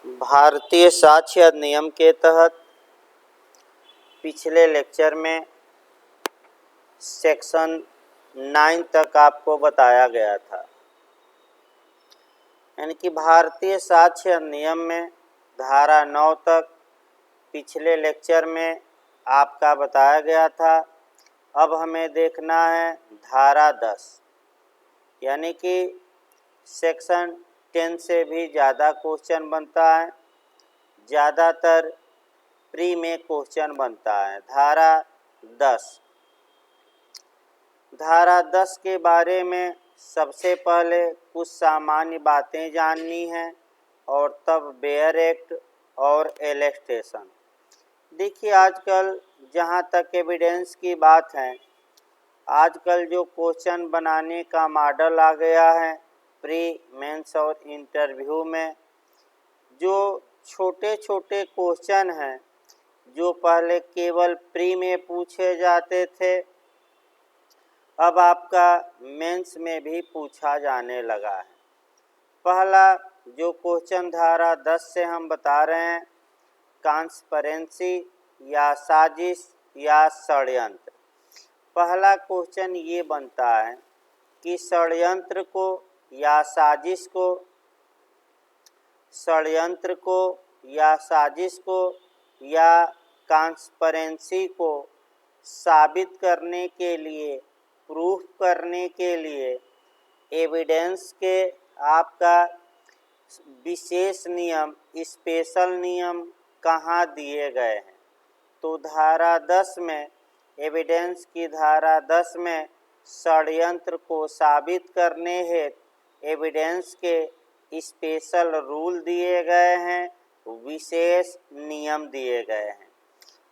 भारतीय साक्ष्य अधिनियम के तहत पिछले लेक्चर में सेक्शन 9 तक आपको बताया गया था। यानी कि भारतीय साक्ष्य अधिनियम में धारा 9 तक पिछले लेक्चर में आपका बताया गया था। अब हमें देखना है धारा 10, यानी कि सेक्शन 10 से भी ज़्यादा क्वेश्चन बनता है, ज़्यादातर प्री में क्वेश्चन बनता है। धारा 10 के बारे में सबसे पहले कुछ सामान्य बातें जाननी हैं और तब बेयर एक्ट और एलेक्टेशन। देखिए, आजकल जहाँ तक एविडेंस की बात है, आजकल जो क्वेश्चन बनाने का मॉडल आ गया है प्री, मेंस और इंटरव्यू में, जो छोटे छोटे क्वेश्चन हैं जो पहले केवल प्री में पूछे जाते थे, अब आपका मेंस में भी पूछा जाने लगा है। पहला जो क्वेश्चन धारा 10 से हम बता रहे हैं, कॉन्स्पिरेसी या साजिश या षड्यंत्र। पहला क्वेश्चन ये बनता है कि षड्यंत्र को या साजिश को या कॉन्स्पिरेसी को साबित करने के लिए, प्रूफ करने के लिए एविडेंस के आपका विशेष नियम, स्पेशल नियम कहाँ दिए गए हैं। तो धारा 10 में, एविडेंस की धारा 10 में षड्यंत्र को साबित करने हेतु एविडेंस के स्पेशल रूल दिए गए हैं, विशेष नियम दिए गए हैं।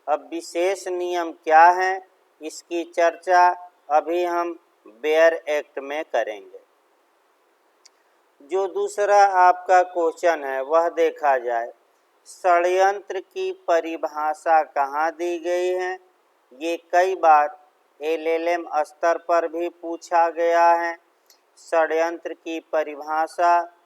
अब विशेष नियम क्या हैं, इसकी चर्चा अभी हम बेयर एक्ट में करेंगे। जो दूसरा आपका क्वेश्चन है वह देखा जाए, षड्यंत्र की परिभाषा कहाँ दी गई है। ये कई बार एलएलएम स्तर पर भी पूछा गया है। षड्यंत्र की परिभाषा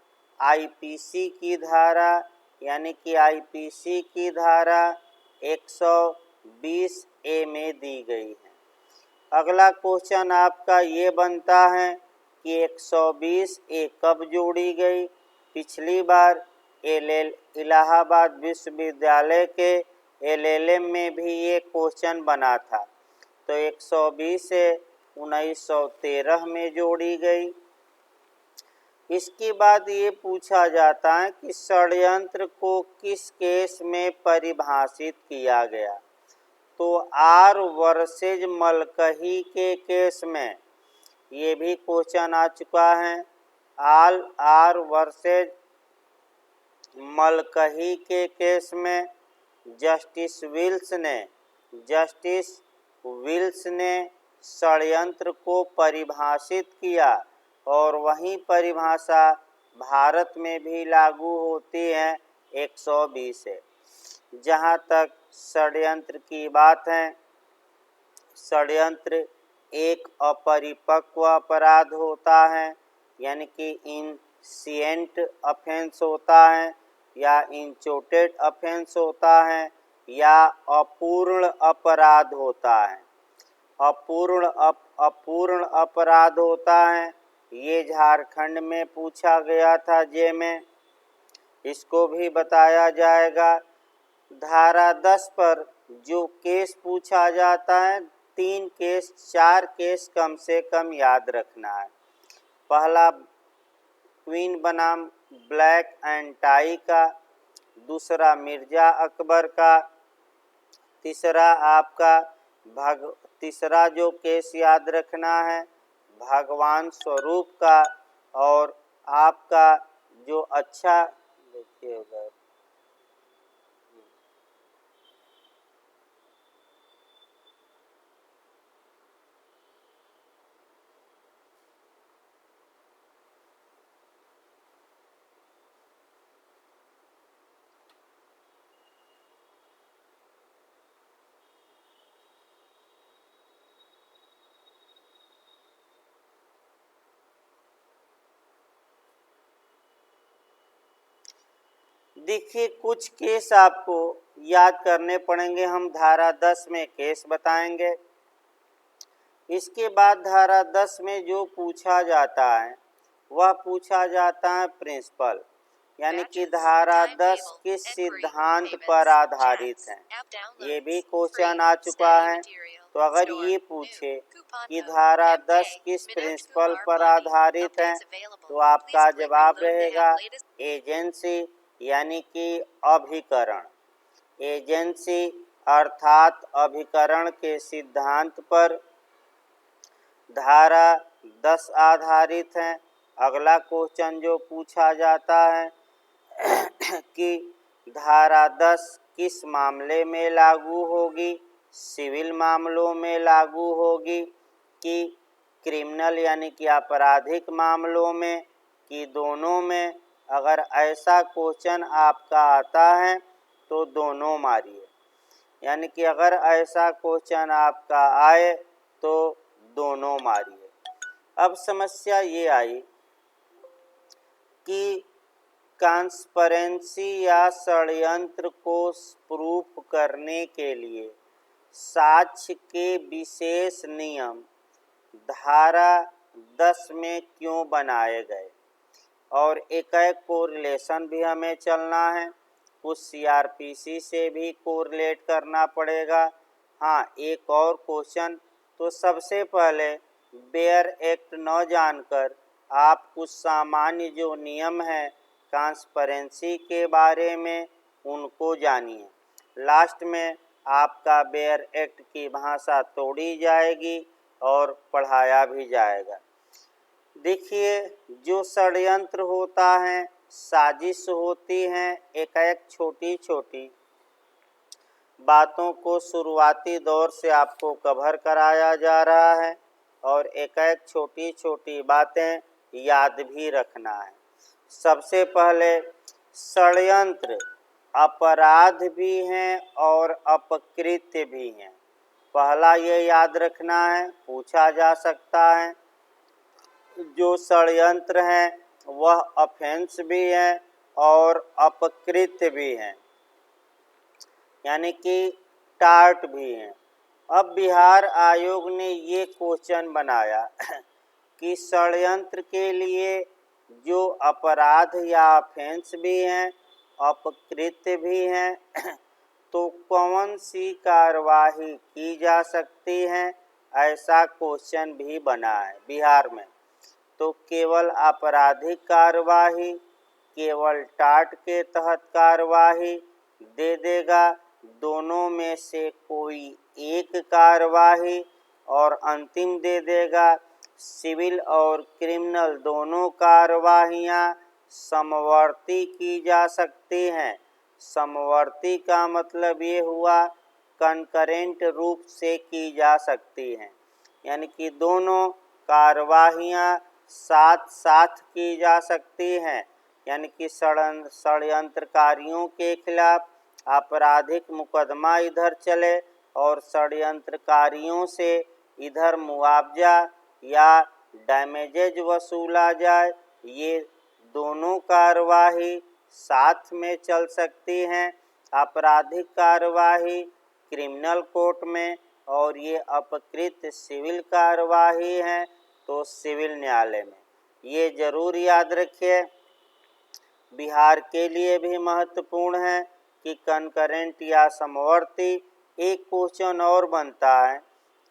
आईपीसी की धारा, यानी कि आईपीसी की धारा 120A में दी गई है। अगला क्वेश्चन आपका ये बनता है कि 120A कब जोड़ी गई। पिछली बार इलाहाबाद विश्वविद्यालय के एलएलएम में भी ये क्वेश्चन बना था, तो 120 से 1913 में जोड़ी गई। इसके बाद ये पूछा जाता है कि षड्यंत्र को किस केस में परिभाषित किया गया। तो आर वर्सेज मलकही के केस में ये भी क्वेश्चन आ चुका है। आर वर्सेज मलकही के केस में जस्टिस विल्स ने षड्यंत्र को परिभाषित किया और वही परिभाषा भारत में भी लागू होती है 120 से। जहाँ तक षड्यंत्र की बात है, षड्यंत्र एक अपरिपक्व अपराध होता है, यानी कि इनसिएंट ऑफेंस होता है या इंचोटेड ऑफेंस होता है या अपूर्ण अपराध होता है। अपूर्ण अपराध होता है। ये झारखंड में पूछा गया था जे में, इसको भी बताया जाएगा। धारा 10 पर जो केस पूछा जाता है, 4 केस कम से कम याद रखना है। पहला क्वीन बनाम ब्लैक एंड टाई का, दूसरा मिर्जा अकबर का, तीसरा जो केस याद रखना है भगवान स्वरूप का, और आपका जो अच्छा देखिएगा देखिए कुछ केस आपको याद करने पड़ेंगे, हम धारा 10 में केस बताएंगे। इसके बाद धारा 10 में जो पूछा जाता है वह पूछा जाता है प्रिंसिपल, यानी कि धारा 10 किस सिद्धांत पर आधारित है। ये भी क्वेश्चन आ चुका है। तो अगर ये पूछे कि धारा 10 किस प्रिंसिपल पर आधारित है तो आपका जवाब रहेगा एजेंसी, यानी कि अभिकरण। एजेंसी अर्थात अभिकरण के सिद्धांत पर धारा 10 आधारित है। अगला क्वेश्चन जो पूछा जाता है कि धारा 10 किस मामले में लागू होगी, सिविल मामलों में लागू होगी कि क्रिमिनल यानी कि आपराधिक मामलों में, कि दोनों में। अगर ऐसा क्वेश्चन आपका आता है तो दोनों मारिए, यानी कि अगर ऐसा क्वेश्चन आपका आए तो दोनों मारिए। अब समस्या ये आई कि कॉन्स्पिरेसी या षड्यंत्र को प्रूफ करने के लिए साक्ष्य के विशेष नियम धारा 10 में क्यों बनाए गए, और एक कोरिलेशन भी हमें चलना है, कुछ सीआरपीसी से भी कोरिलेट करना पड़ेगा। हाँ, एक और क्वेश्चन, तो सबसे पहले बेयर एक्ट न जानकर आप कुछ सामान्य जो नियम हैं कॉन्स्पिरेसी के बारे में उनको जानिए। लास्ट में आपका बेयर एक्ट की भाषा तोड़ी जाएगी और पढ़ाया भी जाएगा। देखिए जो षड्यंत्र होता है, साजिश होती हैं, एक छोटी छोटी बातों को शुरुआती दौर से आपको कवर कराया जा रहा है और एक छोटी छोटी बातें याद भी रखना है। सबसे पहले षड्यंत्र अपराध भी हैं और अपकृत्य भी हैं। पहला ये याद रखना है, पूछा जा सकता है जो षड्यंत्र हैं वह ऑफेंस भी हैं और अपकृत्य भी हैं, यानी कि टार्ट भी हैं। अब बिहार आयोग ने ये क्वेश्चन बनाया कि षड्यंत्र के लिए जो अपराध या ऑफेंस भी हैं, अपकृत्य भी हैं, तो कौन सी कार्यवाही की जा सकती है, ऐसा क्वेश्चन भी बना है बिहार में। तो केवल आपराधिक कार्यवाही, केवल टार्ट के तहत कार्यवाही दे देगा, दोनों में से कोई एक कार्यवाही, और अंतिम दे देगा सिविल और क्रिमिनल दोनों कार्यवाहियाँ समवर्ती की जा सकती हैं। समवर्ती का मतलब ये हुआ कंकरेंट रूप से की जा सकती हैं, यानी कि दोनों कार्यवाहियाँ साथ साथ की जा सकती हैं, यानी कि षड्यंत्रकारियों के खिलाफ आपराधिक मुकदमा इधर चले और षड्यंत्रकारियों से इधर मुआवजा या डैमेजेज वसूला जाए। ये दोनों कार्यवाही साथ में चल सकती हैं। आपराधिक कार्यवाही क्रिमिनल कोर्ट में और ये अपकृत्य सिविल कार्यवाही हैं तो सिविल न्यायालय में। ये जरूर याद रखिए। बिहार के लिए भी महत्वपूर्ण है कि कंकरेंट या समवर्ती। एक क्वेश्चन और बनता है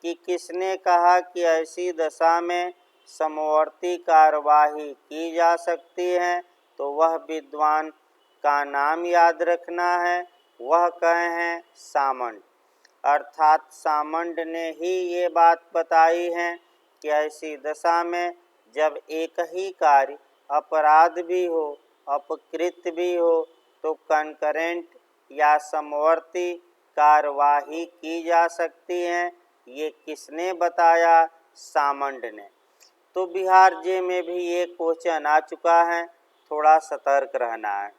कि किसने कहा कि ऐसी दशा में समवर्ती कार्यवाही की जा सकती है, तो वह विद्वान का नाम याद रखना है। वह कहे हैं सामंत, अर्थात सामंत ने ही ये बात बताई है कि ऐसी दशा में जब एक ही कार्य अपराध भी हो अपकृत्य भी हो तो कंकरेंट या समवर्ती कार्यवाही की जा सकती है। ये किसने बताया? सामंत ने। तो बिहार जे में भी ये क्वेश्चन आ चुका है, थोड़ा सतर्क रहना है।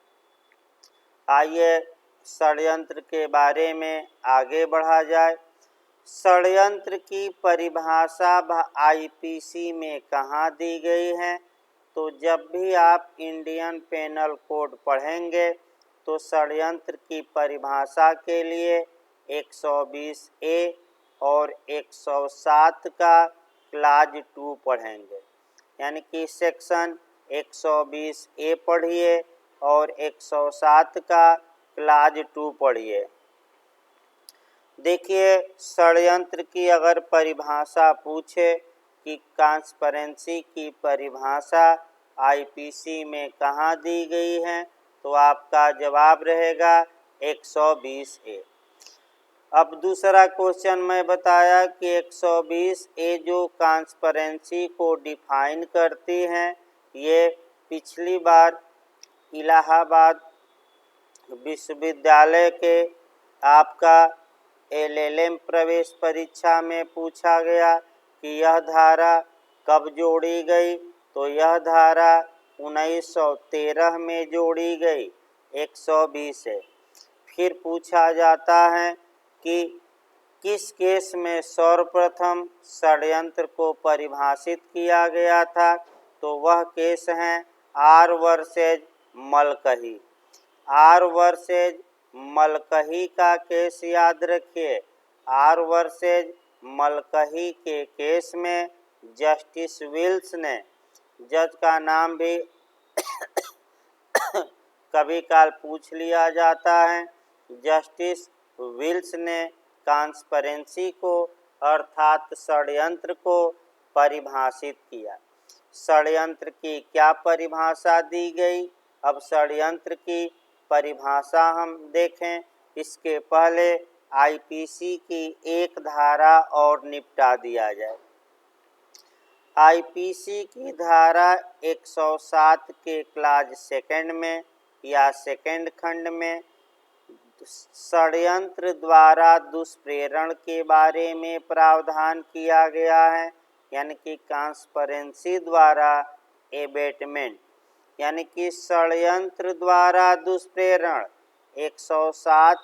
आइए षड्यंत्र के बारे में आगे बढ़ा जाए। षड्यंत्र की परिभाषा आईपीसी में कहाँ दी गई है? तो जब भी आप इंडियन पेनल कोड पढ़ेंगे तो षड्यंत्र की परिभाषा के लिए 120A और 107 का क्लाज 2 पढ़ेंगे। यानी कि सेक्शन 120A पढ़िए और 107 का क्लाज 2 पढ़िए। देखिए, षड्यंत्र की अगर परिभाषा पूछे कि ट्रांसपेरेंसी की परिभाषा आईपीसी में कहाँ दी गई है, तो आपका जवाब रहेगा 120A। अब दूसरा क्वेश्चन मैं बताया कि 120A जो ट्रांसपेरेंसी को डिफाइन करती हैं, ये पिछली बार इलाहाबाद विश्वविद्यालय के आपका LLM प्रवेश परीक्षा में पूछा गया कि यह धारा कब जोड़ी गई, तो यह धारा 1913 में जोड़ी गई 120 है। फिर पूछा जाता है कि किस केस में सर्वप्रथम षड्यंत्र को परिभाषित किया गया था, तो वह केस है आर वर्सेज मलकही। आर वर्सेज मलकही का केस याद रखिए। आर वर्सेज मलकही के केस में जस्टिस विल्स ने, जज का नाम भी कभी काल पूछ लिया जाता है, जस्टिस विल्स ने ट्रांसपेरेंसी को अर्थात षड्यंत्र को परिभाषित किया। षड्यंत्र की क्या परिभाषा दी गई? अब षड्यंत्र की परिभाषा हम देखें, इसके पहले आईपीसी की एक धारा और निपटा दिया जाए। आईपीसी की धारा 107 के क्लाज सेकंड में या सेकंड खंड में षड्यंत्र द्वारा दुष्प्रेरण के बारे में प्रावधान किया गया है, यानी कि ट्रांसपेरेंसी द्वारा एबेटमेंट, यानी कि षड्यंत्र द्वारा दुष्प्रेरण 107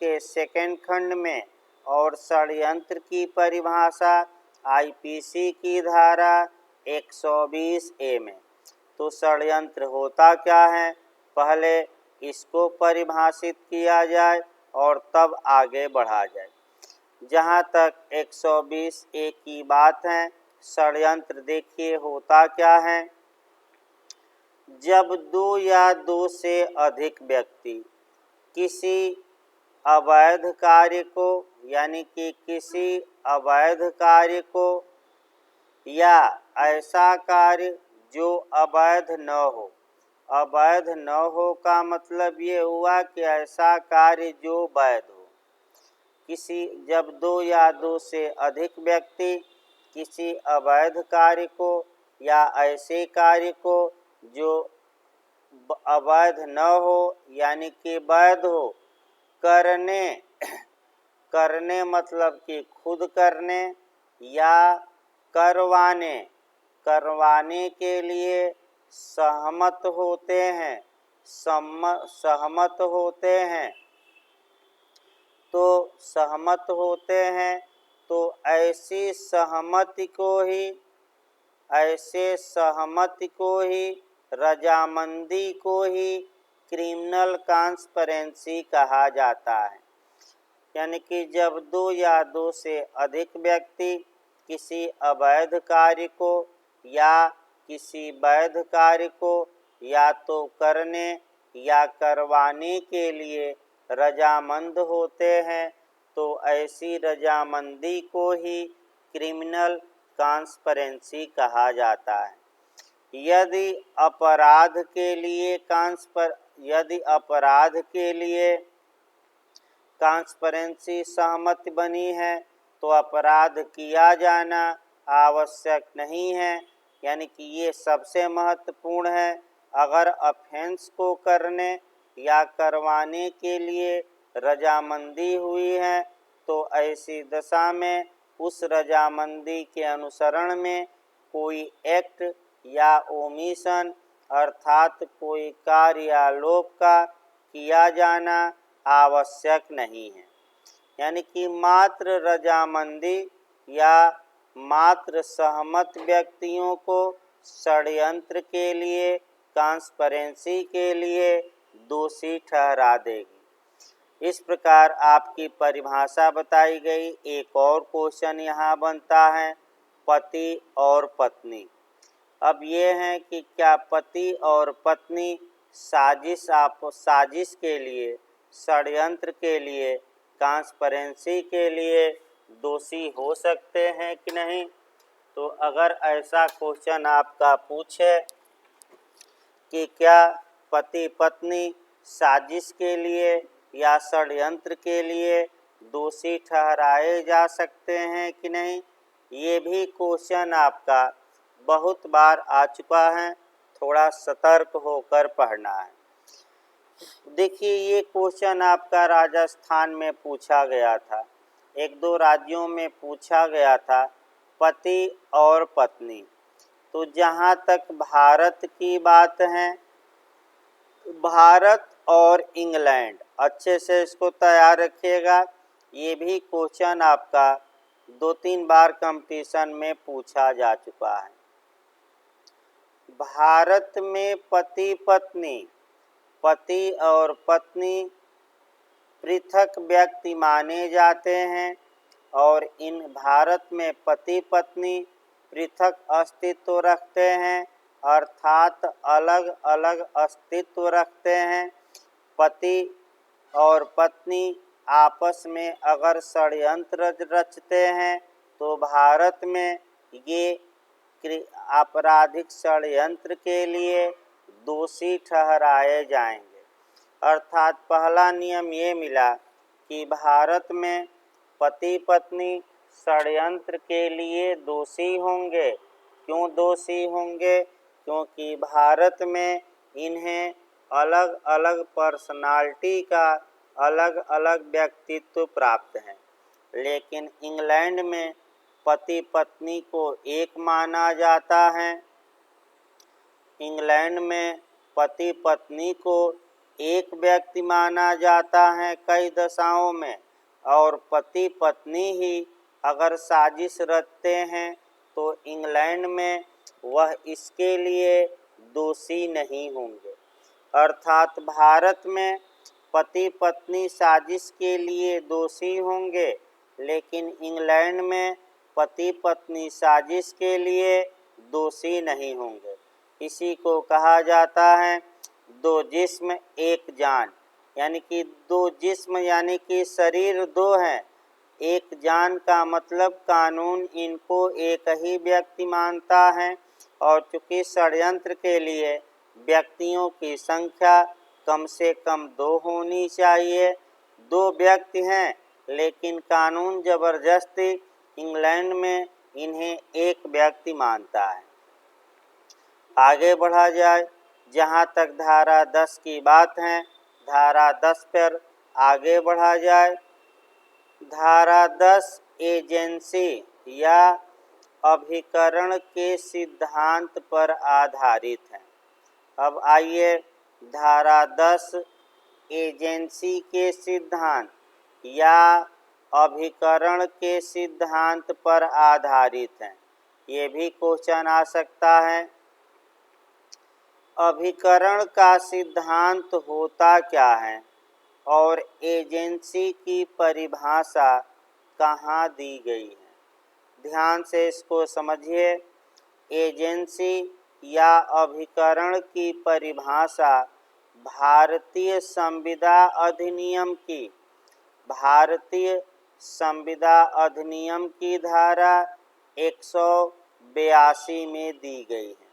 के सेकंड खंड में और षड्यंत्र की परिभाषा आईपीसी की धारा 120A में। तो षड्यंत्र होता क्या है, पहले इसको परिभाषित किया जाए और तब आगे बढ़ा जाए। जहाँ तक 120A की बात है, षड्यंत्र देखिए होता क्या है। जब दो या दो से अधिक व्यक्ति किसी अवैध कार्य को, यानी कि किसी अवैध कार्य को या ऐसा कार्य जो अवैध न हो, अवैध न हो का मतलब ये हुआ कि ऐसा कार्य जो वैध हो। जब दो या दो से अधिक व्यक्ति किसी अवैध कार्य को या ऐसे कार्य को जो अवैध न हो यानी कि वैध हो करने मतलब कि खुद करने या करवाने के लिए सहमत होते हैं तो ऐसे सहमति को ही रजामंदी को ही क्रिमिनल ट्रांसपेरेंसी कहा जाता है। यानी कि जब दो या दो से अधिक व्यक्ति किसी अवैध कार्य को या किसी वैध कार्य को या तो करने या करवाने के लिए रजामंद होते हैं तो ऐसी रजामंदी को ही क्रिमिनल ट्रांसपेरेंसी कहा जाता है। यदि अपराध के लिए ट्रांसपेरेंसी सहमति बनी है तो अपराध किया जाना आवश्यक नहीं है, यानी कि ये सबसे महत्वपूर्ण है। अगर ऑफेंस को करने या करवाने के लिए रजामंदी हुई है तो ऐसी दशा में उस रजामंदी के अनुसरण में कोई एक्ट या ओमिशन अर्थात कोई कार्य या लोप का किया जाना आवश्यक नहीं है। यानी कि मात्र रजामंदी या मात्र सहमत व्यक्तियों को षड्यंत्र के लिए ट्रांसपेरेंसी के लिए दोषी ठहरा देगी। इस प्रकार आपकी परिभाषा बताई गई। एक और क्वेश्चन यहाँ बनता है पति और पत्नी। अब ये है कि क्या पति और पत्नी साजिश के लिए, षड्यंत्र के लिए, कॉन्स्पिरेसी के लिए दोषी हो सकते हैं कि नहीं। तो अगर ऐसा क्वेश्चन आपका पूछे कि क्या पति पत्नी साजिश के लिए या षड्यंत्र के लिए दोषी ठहराए जा सकते हैं कि नहीं, ये भी क्वेश्चन आपका बहुत बार आ चुका है। थोड़ा सतर्क होकर पढ़ना है। देखिए, ये क्वेश्चन आपका राजस्थान में पूछा गया था, एक दो राज्यों में पूछा गया था, पति और पत्नी। तो जहाँ तक भारत की बात है, भारत और इंग्लैंड, अच्छे से इसको तैयार रखिएगा। ये भी क्वेश्चन आपका 2-3 बार कंपटीशन में पूछा जा चुका है। भारत में पति और पत्नी पृथक व्यक्ति माने जाते हैं और इन भारत में पति पत्नी पृथक अस्तित्व रखते हैं, अर्थात अलग अलग अस्तित्व रखते हैं। पति और पत्नी आपस में अगर षड्यंत्र रचते हैं तो भारत में ये आपराधिक षड्यंत्र के लिए दोषी ठहराए जाएंगे। अर्थात पहला नियम ये मिला कि भारत में पति पत्नी षड्यंत्र के लिए दोषी होंगे। क्यों दोषी होंगे? क्योंकि भारत में इन्हें अलग अलग पर्सनालिटी का अलग अलग व्यक्तित्व प्राप्त है। लेकिन इंग्लैंड में पति पत्नी को एक माना जाता है। इंग्लैंड में पति पत्नी को एक व्यक्ति माना जाता है कई दशाओं में, और पति पत्नी ही अगर साजिश रचते हैं तो इंग्लैंड में वह इसके लिए दोषी नहीं होंगे। अर्थात भारत में पति पत्नी साजिश के लिए दोषी होंगे, लेकिन इंग्लैंड में पति पत्नी साजिश के लिए दोषी नहीं होंगे। इसी को कहा जाता है दो जिस्म एक जान, यानी कि दो जिस्म यानी कि शरीर दो हैं, एक जान का मतलब कानून इनको एक ही व्यक्ति मानता है। और चूँकि षड्यंत्र के लिए व्यक्तियों की संख्या कम से कम 2 होनी चाहिए, 2 व्यक्ति हैं, लेकिन कानून जबरदस्ती इंग्लैंड में इन्हें एक व्यक्ति मानता है। आगे बढ़ा जाए, जहाँ तक धारा 10 की बात है, धारा 10 पर आगे बढ़ा जाए। धारा 10 एजेंसी या अभिकरण के सिद्धांत पर आधारित है। अब आइए, धारा 10 एजेंसी के सिद्धांत या अभिकरण के सिद्धांत पर आधारित है। ये भी क्वेश्चन आ सकता है। अभिकरण का सिद्धांत होता क्या है और एजेंसी की परिभाषा कहाँ दी गई है? ध्यान से इसको समझिए। एजेंसी या अभिकरण की परिभाषा भारतीय संविदा अधिनियम की धारा 182 में दी गई है।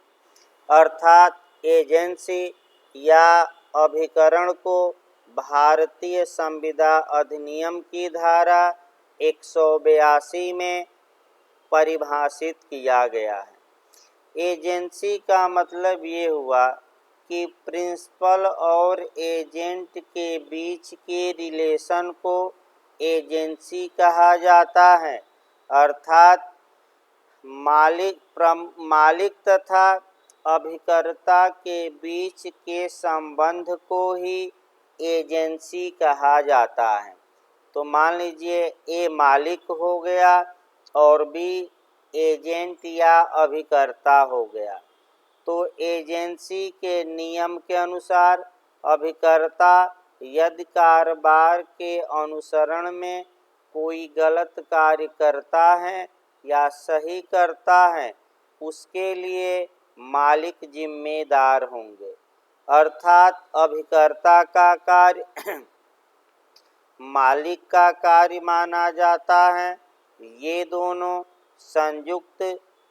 अर्थात एजेंसी या अभिकरण को भारतीय संविदा अधिनियम की धारा 182 में परिभाषित किया गया है। एजेंसी का मतलब ये हुआ कि प्रिंसिपल और एजेंट के बीच के रिलेशन को एजेंसी कहा जाता है। अर्थात मालिक तथा अभिकर्ता के बीच के संबंध को ही एजेंसी कहा जाता है। तो मान लीजिए ए मालिक हो गया और बी एजेंट या अभिकर्ता हो गया, तो एजेंसी के नियम के अनुसार अभिकर्ता यदि कारोबार के अनुसरण में कोई गलत कार्य करता है या सही करता है, उसके लिए मालिक जिम्मेदार होंगे। अर्थात अभिकर्ता का कार्य मालिक का कार्य माना जाता है। ये दोनों संयुक्त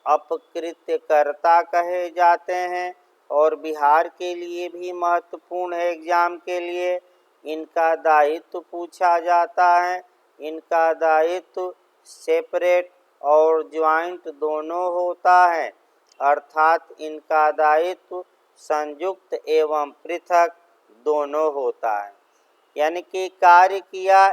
अपकृत्यकर्ता कहे जाते हैं और बिहार के लिए भी महत्वपूर्ण है। एग्जाम के लिए इनका दायित्व पूछा जाता है। इनका दायित्व सेपरेट और ज्वाइंट दोनों होता है, अर्थात इनका दायित्व संयुक्त एवं पृथक दोनों होता है। यानी कि कार्य किया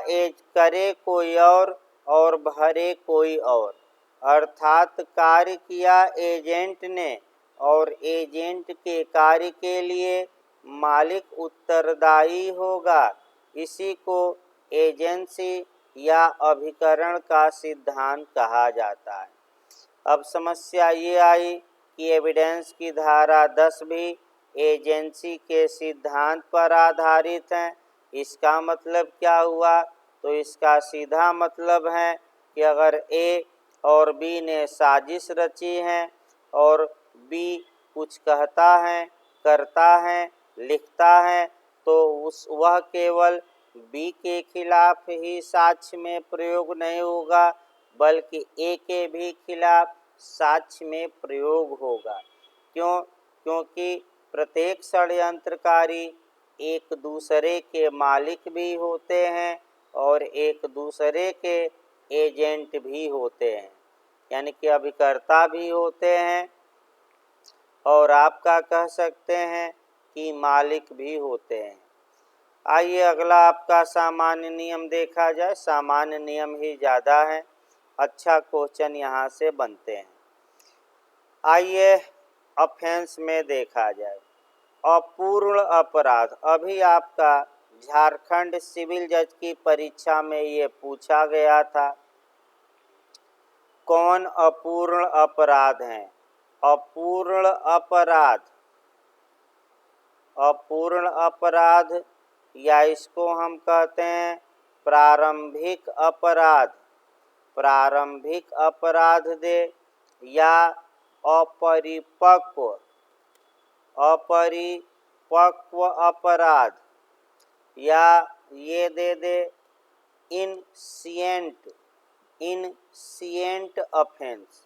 करे कोई और भरे कोई और, अर्थात कार्य किया एजेंट ने और एजेंट के कार्य के लिए मालिक उत्तरदायी होगा। इसी को एजेंसी या अभिकरण का सिद्धांत कहा जाता है। अब समस्या ये आई कि एविडेंस की धारा 10 भी एजेंसी के सिद्धांत पर आधारित है। इसका मतलब क्या हुआ? तो इसका सीधा मतलब है कि अगर ए और बी ने साजिश रची है और बी कुछ कहता है, करता है, लिखता है, तो वह केवल बी के खिलाफ ही साक्ष्य में प्रयोग नहीं होगा, बल्कि ए के भी खिलाफ साक्ष्य में प्रयोग होगा। क्यों? क्योंकि प्रत्येक षड्यंत्रकारी एक दूसरे के मालिक भी होते हैं और एक दूसरे के एजेंट भी होते हैं, यानी कि अभिकर्ता भी होते हैं और आपका कह सकते हैं कि मालिक भी होते हैं। आइए अगला आपका सामान्य नियम देखा जाए। सामान्य नियम ही ज़्यादा है, अच्छा क्वेश्चन यहाँ से बनते हैं। आइए ऑफेंस में देखा जाए। अपूर्ण अपराध, अभी आपका झारखंड सिविल जज की परीक्षा में ये पूछा गया था, कौन अपूर्ण अपराध हैं? अपूर्ण अपराध, अपूर्ण अपराध या इसको हम कहते हैं प्रारंभिक अपराध, प्रारंभिक अपराध दे या अपरिपक्व, अपरिपक्व अपराध, या ये दे दे इनसिएंट, इनसिएंट ऑफेंस।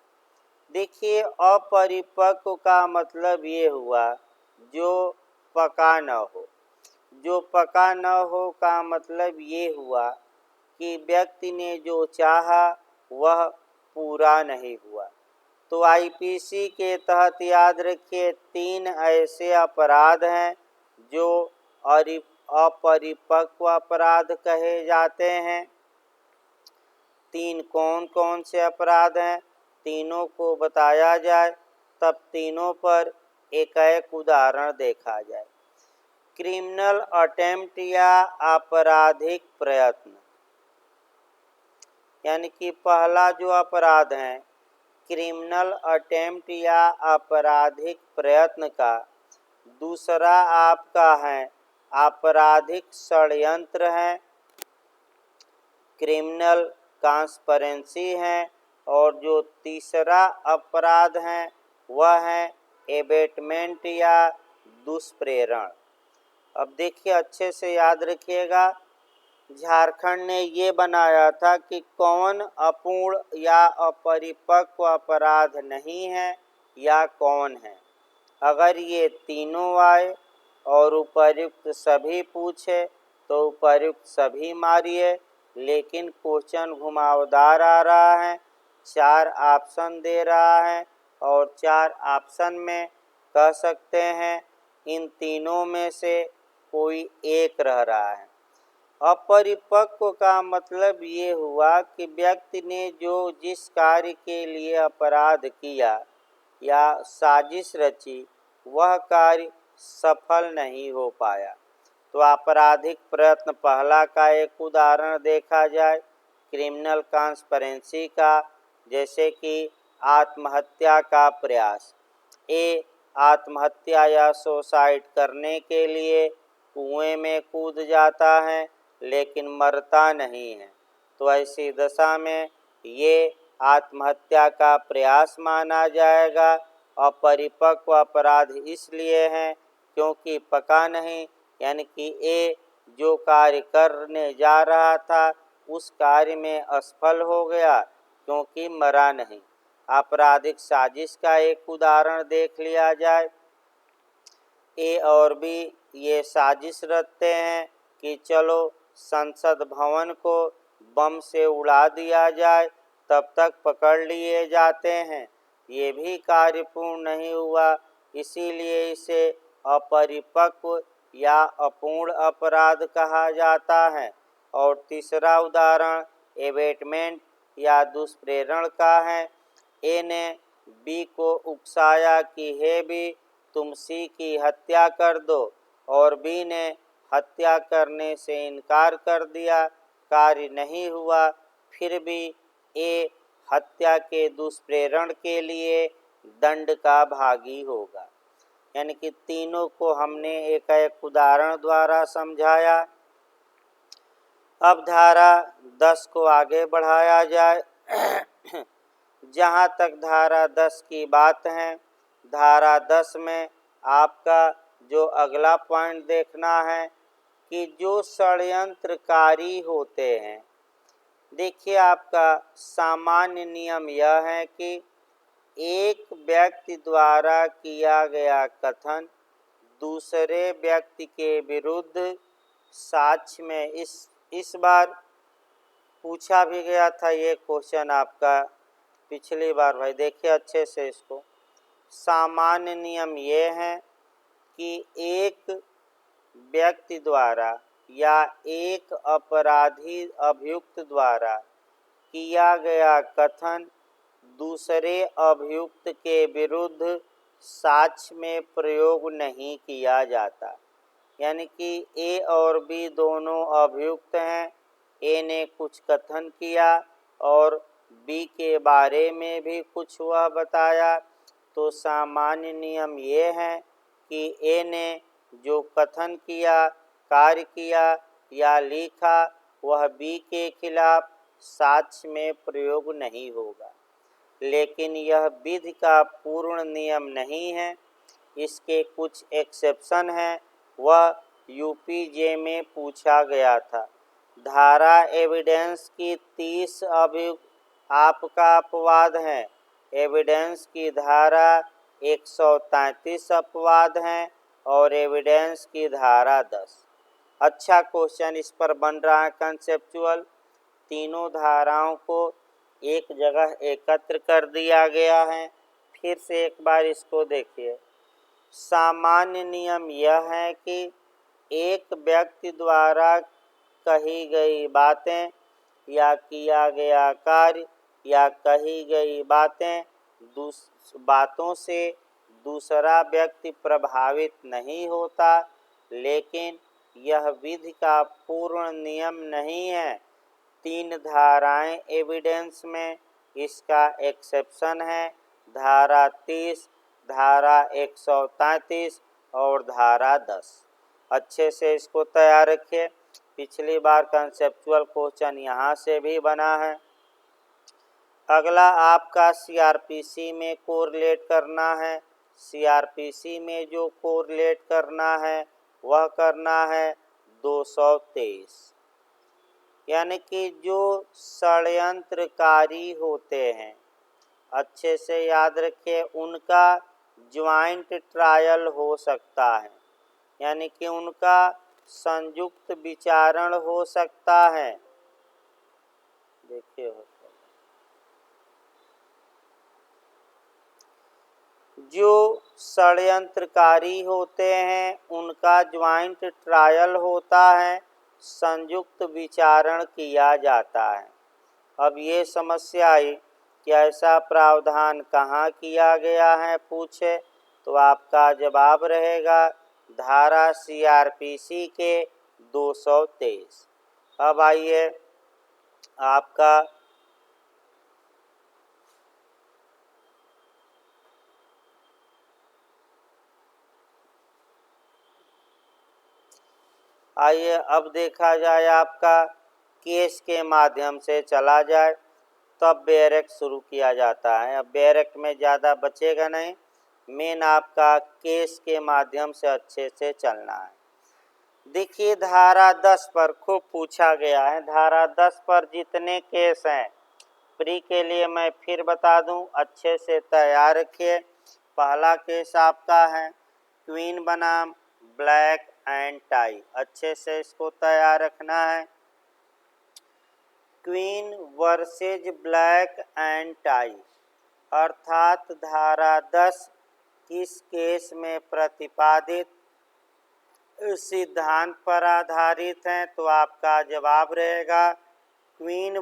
देखिए अपरिपक्व का मतलब ये हुआ जो पका न हो। जो पका न हो का मतलब ये हुआ कि व्यक्ति ने जो चाहा वह पूरा नहीं हुआ। तो आईपीसी के तहत याद रखिए 3 ऐसे अपराध हैं जो अपरिपक्व अपराध कहे जाते हैं। 3 कौन कौन से अपराध हैं, तीनों को बताया जाए, तब तीनों पर एक उदाहरण देखा जाए। क्रिमिनल अटेम्प्ट या आपराधिक प्रयत्न, यानी कि पहला जो अपराध है क्रिमिनल अटेम्प्ट या आपराधिक प्रयत्न का, दूसरा आपका है आपराधिक षड्यंत्र है, क्रिमिनल कॉन्स्पिरेसी है, और जो तीसरा अपराध है वह है एबेटमेंट या दुष्प्रेरण। अब देखिए अच्छे से याद रखिएगा, झारखंड ने ये बनाया था कि कौन अपूर्ण या अपरिपक्व अपराध नहीं है या कौन है। अगर ये तीनों आए और उपर्युक्त सभी पूछे तो उपर्युक्त सभी मारिए, लेकिन क्वेश्चन घुमावदार आ रहा है, 4 ऑप्शन दे रहा है और 4 ऑप्शन में कह सकते हैं इन तीनों में से कोई एक रह रहा है। अपरिपक्व का मतलब ये हुआ कि व्यक्ति ने जो जिस कार्य के लिए अपराध किया या साजिश रची वह कार्य सफल नहीं हो पाया। तो आपराधिक प्रयत्न पहला का एक उदाहरण देखा जाए, क्रिमिनल कॉन्स्पिरेसी का, जैसे कि आत्महत्या का प्रयास। ए आत्महत्या या सुसाइड करने के लिए कुएं में कूद जाता है लेकिन मरता नहीं है, तो ऐसी दशा में ये आत्महत्या का प्रयास माना जाएगा। अपरिपक्व अपराध इसलिए है क्योंकि पका नहीं, यानी कि ए जो कार्य करने जा रहा था उस कार्य में असफल हो गया क्योंकि मरा नहीं। आपराधिक साजिश का एक उदाहरण देख लिया जाए। ए और बी ये साजिश रचते हैं कि चलो संसद भवन को बम से उड़ा दिया जाए, तब तक पकड़ लिए जाते हैं। ये भी कार्य पूर्ण नहीं हुआ, इसीलिए इसे अपरिपक्व या अपूर्ण अपराध कहा जाता है। और तीसरा उदाहरण एबेटमेंट या दुष्प्रेरण का है। ए ने बी को उकसाया कि हे बी तुम सी की हत्या कर दो, और बी ने हत्या करने से इनकार कर दिया। कार्य नहीं हुआ, फिर भी ए हत्या के दुष्प्रेरण के लिए दंड का भागी होगा। यानी कि तीनों को हमने एक एक उदाहरण द्वारा समझाया। अब धारा 10 को आगे बढ़ाया जाए। जहाँ तक धारा 10 की बात है, धारा 10 में आपका जो अगला पॉइंट देखना है कि जो षड्यंत्रकारी होते हैं, देखिए आपका सामान्य नियम यह है कि एक व्यक्ति द्वारा किया गया कथन दूसरे व्यक्ति के विरुद्ध साक्ष्य में इस बार पूछा भी गया था ये क्वेश्चन आपका पिछली बार, भाई देखिए अच्छे से इसको। सामान्य नियम ये है कि एक व्यक्ति द्वारा या एक अपराधी अभियुक्त द्वारा किया गया कथन दूसरे अभियुक्त के विरुद्ध साक्ष्य में प्रयोग नहीं किया जाता। यानी कि ए और बी दोनों अभियुक्त हैं। ए ने कुछ कथन किया और बी के बारे में भी कुछ वह बताया, तो सामान्य नियम ये है कि ए ने जो कथन किया, कार्य किया या लिखा वह बी के खिलाफ साक्ष्य में प्रयोग नहीं होगा। लेकिन यह विधि का पूर्ण नियम नहीं है, इसके कुछ एक्सेप्शन हैं। वह यूपीजे में पूछा गया था। धारा एविडेंस की 30 अभियुक्त आपका अपवाद हैं। एविडेंस की धारा 133 अपवाद हैं और एविडेंस की धारा 10। अच्छा क्वेश्चन इस पर बन रहा है कंसेप्चुअल। तीनों धाराओं को एक जगह एकत्र कर दिया गया है। फिर से एक बार इसको देखिए। सामान्य नियम यह है कि एक व्यक्ति द्वारा कही गई बातें या किया गया कार्य या कही गई बातों से दूसरा व्यक्ति प्रभावित नहीं होता, लेकिन यह विधि का पूर्ण नियम नहीं है। 3 धाराएं एविडेंस में, इसका एक्सेप्शन है धारा 30, धारा 133 और धारा 10। अच्छे से इसको तैयार रखिए। पिछली बार कंसेप्चुअल क्वेश्चन यहाँ से भी बना है। अगला आपका सीआरपीसी में कोरिलेट करना है। सीआरपीसी में जो कोरिलेट करना है वह करना है 223। यानी कि जो षड्यंत्रकारी होते हैं, अच्छे से याद रखिए, उनका ज्वाइंट ट्रायल हो सकता है। यानी कि उनका संयुक्त विचारण हो सकता है। देखिए जो षड्यंत्रकारी होते हैं उनका ज्वाइंट ट्रायल होता है, संयुक्त विचारण किया जाता है। अब ये समस्या आई कि ऐसा प्रावधान कहाँ किया गया है पूछे, तो आपका जवाब रहेगा धारा सीआरपीसी के 223। अब आइए आपका आइए अब देखा जाए आपका केस के माध्यम से चला जाए, तब बेयर एक्ट शुरू किया जाता है। अब बेयर एक्ट में ज़्यादा बचेगा नहीं, मेन आपका केस के माध्यम से अच्छे से चलना है। देखिए धारा 10 पर खूब पूछा गया है। धारा 10 पर जितने केस हैं प्री के लिए मैं फिर बता दूं, अच्छे से तैयार रखिए। पहला केस आपका है क्वीन बनाम ब्लैक एंड टाई, अच्छे से इसको तैयार रखना है। Queen versus black and tie अर्थात धारा 10 किस केस में प्रतिपादित सिद्धांत पर आधारित है, तो आपका जवाब रहेगा queen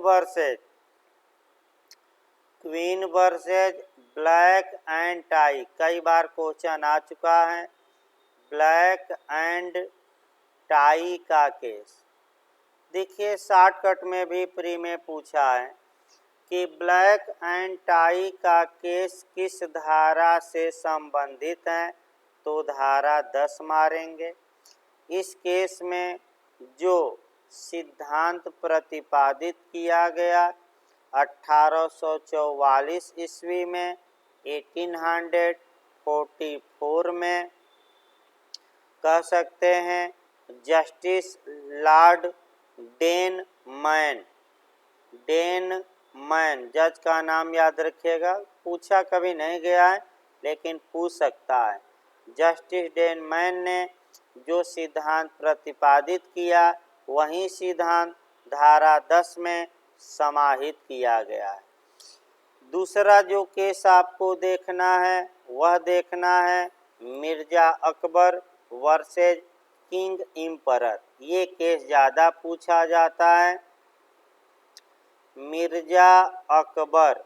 versus black and tie. कई बार क्वेश्चन आ चुका है ब्लैक एंड टाई का केस। देखिए शॉर्टकट में भी प्री में पूछा है कि ब्लैक एंड टाई का केस किस धारा से संबंधित है, तो धारा 10 मारेंगे। इस केस में जो सिद्धांत प्रतिपादित किया गया 1844 ईस्वी में, 1844 में कह सकते हैं, जस्टिस लॉर्ड डेनमैन जज का नाम याद रखिएगा, पूछा कभी नहीं गया है लेकिन पूछ सकता है। जस्टिस डेनमैन ने जो सिद्धांत प्रतिपादित किया वही सिद्धांत धारा 10 में समाहित किया गया है। दूसरा जो केस आपको देखना है वह देखना है Mirza Akbar versus king emperor. ये केस ज़्यादा पूछा जाता है। Mirza Akbar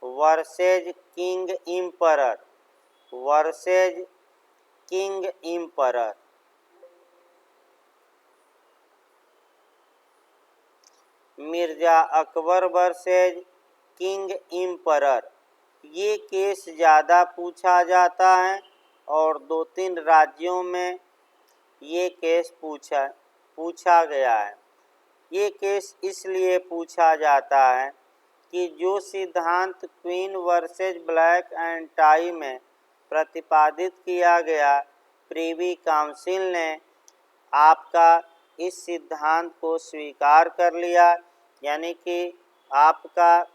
versus king emperor Mirza Akbar versus king emperor, ये केस ज़्यादा पूछा जाता है और 2-3 राज्यों में ये केस पूछा गया है। ये केस इसलिए पूछा जाता है कि जो सिद्धांत queen versus black and tie में प्रतिपादित किया गया, प्रीवी काउंसिल ने आपका इस सिद्धांत को स्वीकार कर लिया। यानी कि आपका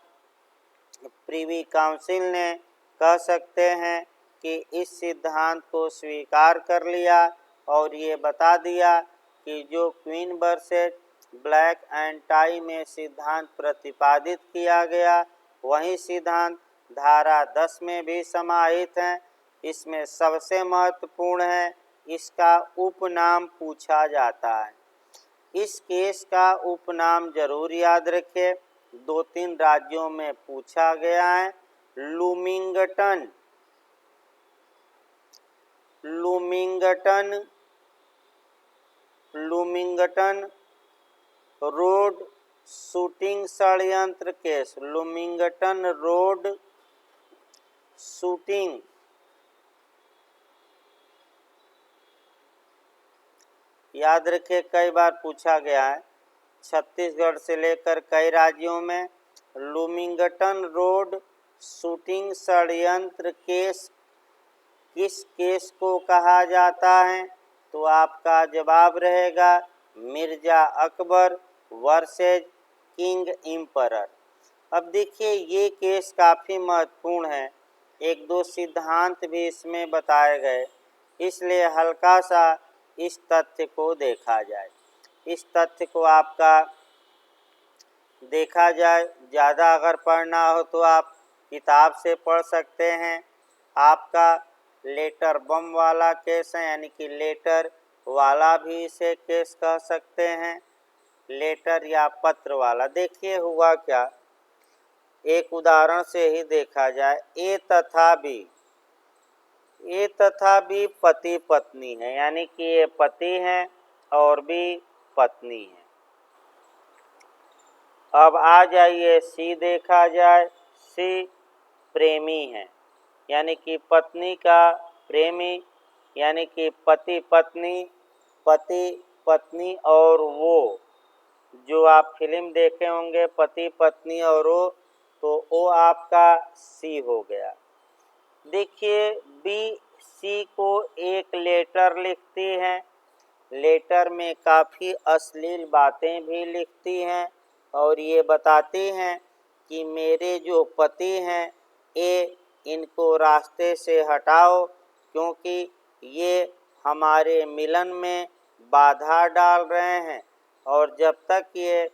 प्रीवी काउंसिल ने कह सकते हैं कि इस सिद्धांत को स्वीकार कर लिया और ये बता दिया कि जो queen versus black and tie में सिद्धांत प्रतिपादित किया गया वही सिद्धांत धारा 10 में भी समाहित है। इसमें सबसे महत्वपूर्ण है इसका उपनाम पूछा जाता है। इस केस का उपनाम जरूर याद रखें, 2-3 राज्यों में पूछा गया है। लूमिंगटन रोड शूटिंग षड्यंत्र केस। लूमिंगटन रोड शूटिंग याद रखिए, कई बार पूछा गया है। छत्तीसगढ़ से लेकर कई राज्यों में लूमिंगटन रोड शूटिंग षड्यंत्र केस किस केस को कहा जाता है, तो आपका जवाब रहेगा Mirza Akbar versus king emperor. अब देखिए ये केस काफ़ी महत्वपूर्ण है, 1-2 सिद्धांत भी इसमें बताए गए, इसलिए हल्का सा इस तथ्य को देखा जाए। इस तथ्य को आपका देखा जाए, ज़्यादा अगर पढ़ना हो तो आप किताब से पढ़ सकते हैं। आपका लेटर बम वाला केस है, यानी कि लेटर वाला भी इसे केस कह सकते हैं, लेटर या पत्र वाला। देखिए हुआ क्या, एक उदाहरण से ही देखा जाए। ए तथा बी पति पत्नी है, यानी कि ये पति हैं और भी पत्नी है। अब आ जाइए सी देखा जाए। सी प्रेमी है, यानी कि पत्नी का प्रेमी यानी कि पति पत्नी और वो, जो आप फिल्म देखे होंगे पति पत्नी और वो, तो वो आपका सी हो गया। देखिए बी सी को एक लेटर लिखती है, लेटर में काफ़ी अश्लील बातें भी लिखती हैं और ये बताती हैं कि मेरे जो पति हैं ये इनको रास्ते से हटाओ, क्योंकि ये हमारे मिलन में बाधा डाल रहे हैं और जब तक ये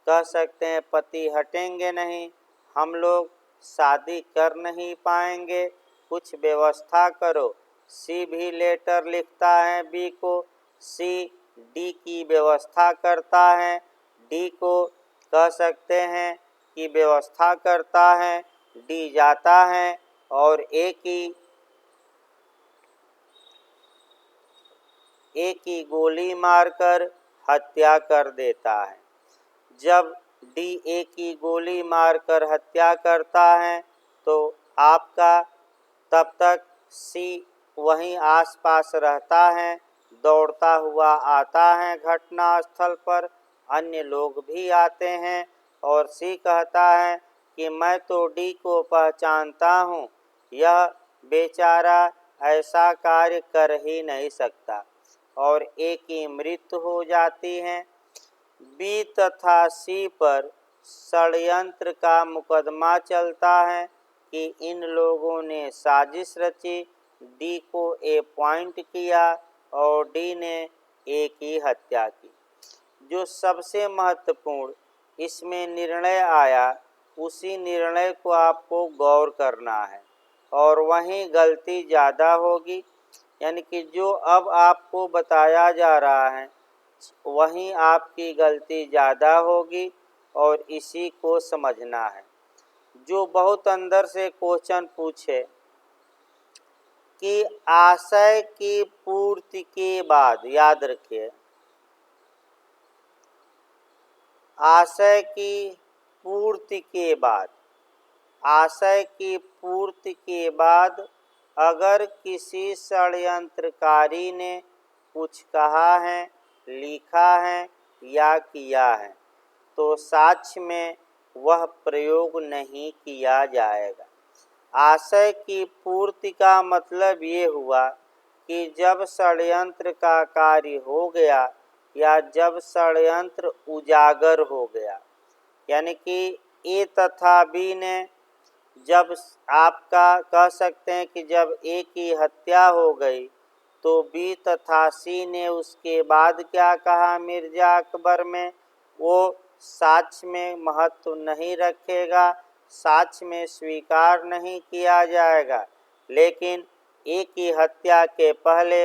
कह सकते हैं पति हटेंगे नहीं, हम लोग शादी कर नहीं पाएंगे, कुछ व्यवस्था करो। सी भी लेटर लिखता है बी को, सी डी की व्यवस्था करता है, डी को कह सकते हैं कि व्यवस्था करता है, डी जाता है और ए की गोली मारकर हत्या कर देता है। जब डी ए की गोली मारकर हत्या करता है तो आपका तब तक सी वहीं आसपास रहता है, दौड़ता हुआ आता है घटना स्थल पर, अन्य लोग भी आते हैं और सी कहता है कि मैं तो डी को पहचानता हूँ, यह बेचारा ऐसा कार्य कर ही नहीं सकता, और ए की मृत्यु हो जाती है। बी तथा सी पर षड्यंत्र का मुकदमा चलता है कि इन लोगों ने साजिश रची, डी को अपॉइंट किया और डी ने ए की हत्या की। जो सबसे महत्वपूर्ण इसमें निर्णय आया, उसी निर्णय को आपको गौर करना है और वहीं गलती ज़्यादा होगी, यानी कि जो अब आपको बताया जा रहा है वहीं आपकी गलती ज़्यादा होगी और इसी को समझना है। जो बहुत अंदर से क्वेश्चन पूछे कि आशय की पूर्ति के बाद, याद रखिए आशय की पूर्ति के बाद, आशय की पूर्ति के बाद अगर किसी षड्यंत्रकारी ने कुछ कहा है, लिखा है या किया है तो साक्ष्य में वह प्रयोग नहीं किया जाएगा। आशय की पूर्ति का मतलब ये हुआ कि जब षड्यंत्र का कार्य हो गया या जब षड्यंत्र उजागर हो गया, यानी कि ए तथा बी ने जब आपका कह सकते हैं कि जब ए की हत्या हो गई तो बी तथा सी ने उसके बाद क्या कहा मिर्ज़ा अकबर में, वो साक्ष्य में महत्व नहीं रखेगा, साक्ष्य में स्वीकार नहीं किया जाएगा। लेकिन ए की हत्या के पहले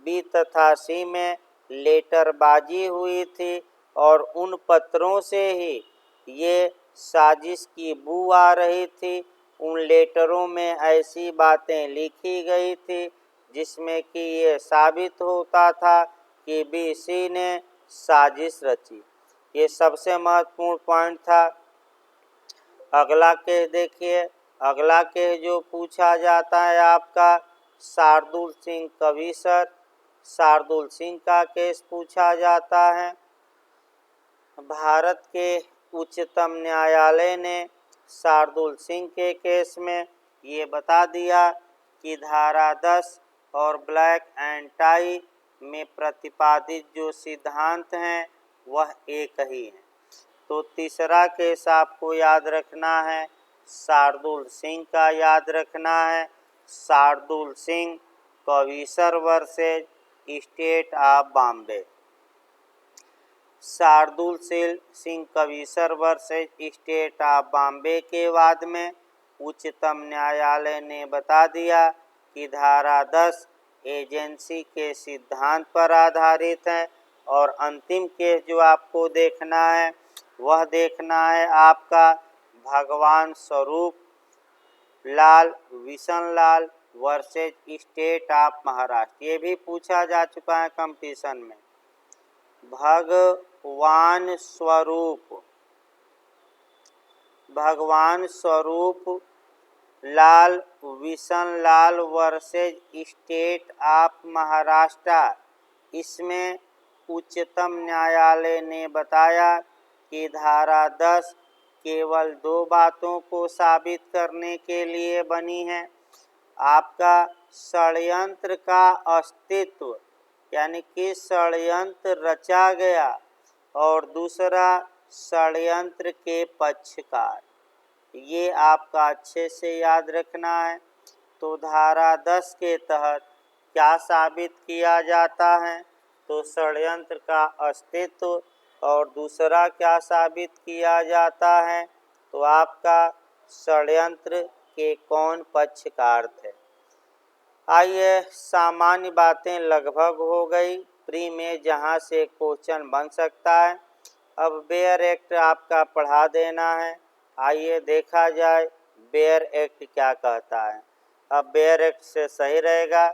बी तथा सी में लेटरबाजी हुई थी और उन पत्रों से ही ये साजिश की बू आ रही थी। उन लेटरों में ऐसी बातें लिखी गई थी जिसमें कि ये साबित होता था कि बी सी ने साजिश रची। ये सबसे महत्वपूर्ण पॉइंट था। अगला केस देखिए, अगला केस जो पूछा जाता है आपका शार्दुल सिंह कविसर, शार्दुल सिंह का केस पूछा जाता है। भारत के उच्चतम न्यायालय ने शार्दुल सिंह के केस में ये बता दिया कि धारा 10 और ब्लैक एंड टाई में प्रतिपादित जो सिद्धांत हैं वह एक ही है। तो तीसरा केस आपको याद रखना है, शार्दुल सिंह का याद रखना है, Shardul Singh Kavisar versus state of Bombay. Shardul Singh Kavisar versus state of Bombay के वाद में उच्चतम न्यायालय ने बता दिया कि धारा 10 एजेंसी के सिद्धांत पर आधारित है और अंतिम केस जो आपको देखना है वह देखना है आपका भगवान स्वरूप लाल विशनलाल वर्सेज स्टेट ऑफ महाराष्ट्र। ये भी पूछा जा चुका है कंपटीशन में। भगवान स्वरूप लाल विशनलाल वर्सेज स्टेट ऑफ महाराष्ट्र, इसमें उच्चतम न्यायालय ने बताया कि धारा 10 केवल 2 बातों को साबित करने के लिए बनी है। आपका षड्यंत्र का अस्तित्व, यानी कि षड्यंत्र रचा गया, और दूसरा षड्यंत्र के पक्षकार। ये आपका अच्छे से याद रखना है। तो धारा 10 के तहत क्या साबित किया जाता है? तो षड्यंत्र का अस्तित्व, और दूसरा क्या साबित किया जाता है? तो आपका षड्यंत्र के कौन पक्षकार थे। आइए, सामान्य बातें लगभग हो गई प्री में, जहाँ से क्वेश्चन बन सकता है। अब बेयर एक्ट आपका पढ़ा देना है। आइए देखा जाए बेयर एक्ट क्या कहता है। अब बेयर एक्ट से सही रहेगा।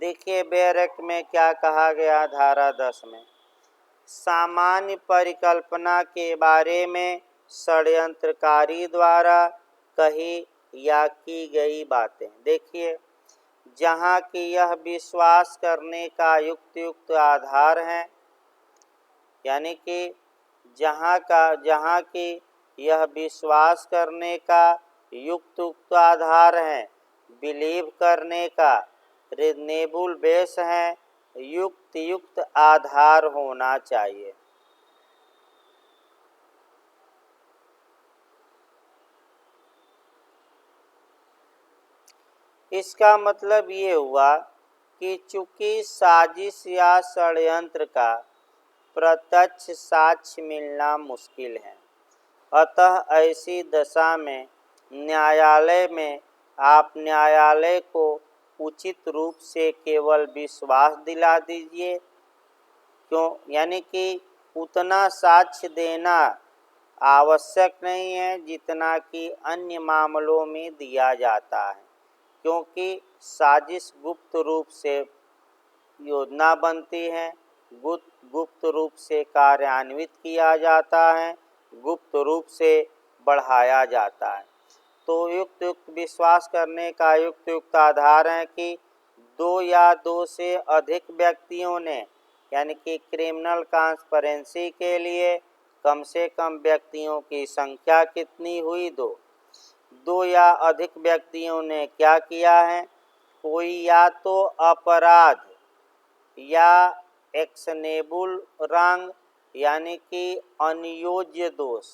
देखिए बेयर एक्ट में क्या कहा गया। धारा 10 में सामान्य परिकल्पना के बारे में षड्यंत्रकारी द्वारा कही या की गई बातें। देखिए, जहाँ की यह विश्वास करने का युक्त आधार है, यानी कि जहाँ की यह विश्वास करने का युक्त आधार है, बिलीव करने का रीजनेबल बेस है, युक्त आधार होना चाहिए। इसका मतलब ये हुआ कि चूंकि साजिश या षड्यंत्र का प्रत्यक्ष साक्ष्य मिलना मुश्किल है, अतः ऐसी दशा में आप न्यायालय को उचित रूप से केवल विश्वास दिला दीजिए। क्यों? यानी कि उतना साक्ष्य देना आवश्यक नहीं है जितना कि अन्य मामलों में दिया जाता है, क्योंकि साजिश गुप्त रूप से योजना बनती है, गुप्त रूप से कार्यान्वित किया जाता है, गुप्त रूप से बढ़ाया जाता है। तो युक्त विश्वास करने का युक्त आधार है कि 2 या 2 से अधिक व्यक्तियों ने, यानी कि क्रिमिनल कॉन्स्पिरेसी के लिए कम से कम व्यक्तियों की संख्या कितनी हुई? 2 या अधिक व्यक्तियों ने क्या किया है? कोई या तो अपराध या एक्शनेबल रॉन्ग, यानी कि अनियोज्य दोष।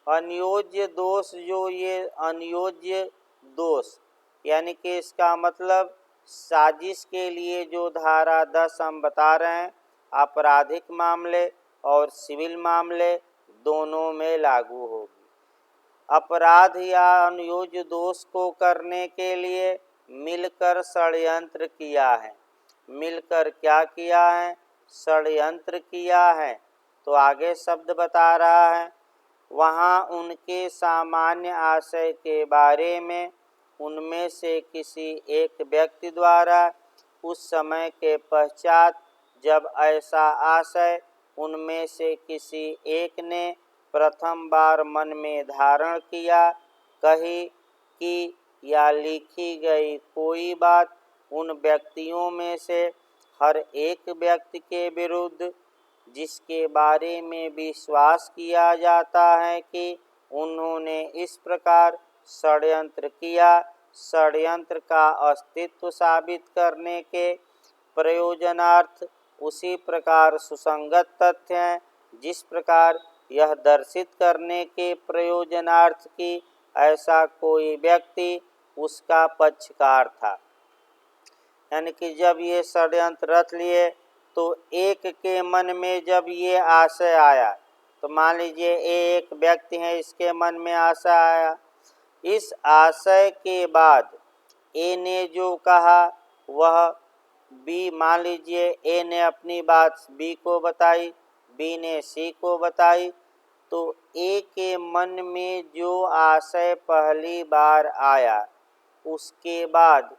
अनियोज्य दोष, जो ये अनियोज्य दोष, यानी कि इसका मतलब साजिश के लिए जो धारा 10 हम बता रहे हैं, आपराधिक मामले और सिविल मामले दोनों में लागू होगी। अपराध या अनियोज्य दोष को करने के लिए मिलकर षड्यंत्र किया है। मिलकर क्या किया है? षड्यंत्र किया है। तो आगे शब्द बता रहा है, वहाँ उनके सामान्य आशय के बारे में उनमें से किसी एक व्यक्ति द्वारा उस समय के पश्चात जब ऐसा आशय उनमें से किसी एक ने प्रथम बार मन में धारण किया, कही की या लिखी गई कोई बात उन व्यक्तियों में से हर एक व्यक्ति के विरुद्ध जिसके बारे में विश्वास किया जाता है कि उन्होंने इस प्रकार षड्यंत्र किया, षड्यंत्र का अस्तित्व साबित करने के प्रयोजनार्थ उसी प्रकार सुसंगत तथ्य हैं जिस प्रकार यह दर्शित करने के प्रयोजनार्थ कि ऐसा कोई व्यक्ति उसका पक्षकार था। यानी कि जब ये षड्यंत्र रच लिए तो एक के मन में जब ये आशय आया, तो मान लीजिए एक व्यक्ति है, इसके मन में आशय आया। इस आशय के बाद ए ने जो कहा वह बी, मान लीजिए ए ने अपनी बात बी को बताई, बी ने सी को बताई, तो ए के मन में जो आशय पहली बार आया उसके बाद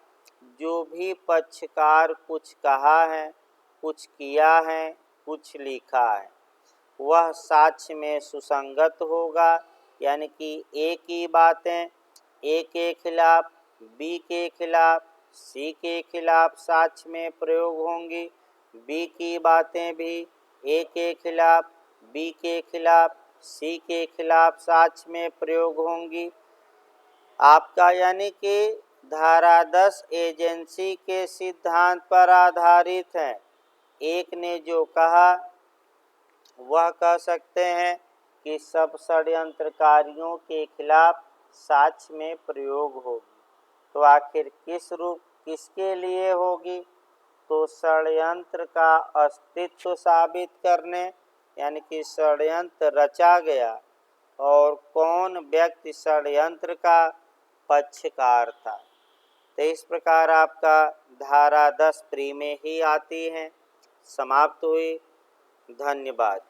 जो भी पक्षकार कुछ कहा है, कुछ किया है, कुछ लिखा है, वह साक्ष्य में सुसंगत होगा। यानी कि एक ही बातें ए के खिलाफ, बी के खिलाफ, सी के खिलाफ साक्ष्य में प्रयोग होंगी। बी की बातें भी ए के खिलाफ, बी के खिलाफ, सी के खिलाफ साक्ष्य में प्रयोग होंगी। आपका यानी कि धारा 10 एजेंसी के सिद्धांत पर आधारित है। एक ने जो कहा वह कह सकते हैं कि सब षड्यंत्रकारियों के खिलाफ साक्ष्य में प्रयोग होगी। तो आखिर किस रूप किसके लिए होगी? तो षड्यंत्र का अस्तित्व साबित करने, यानी कि षड्यंत्र रचा गया और कौन व्यक्ति षड्यंत्र का पक्षकार था। तो इस प्रकार आपका धारा 10 प्री में ही आती है। समाप्त हुई। धन्यवाद।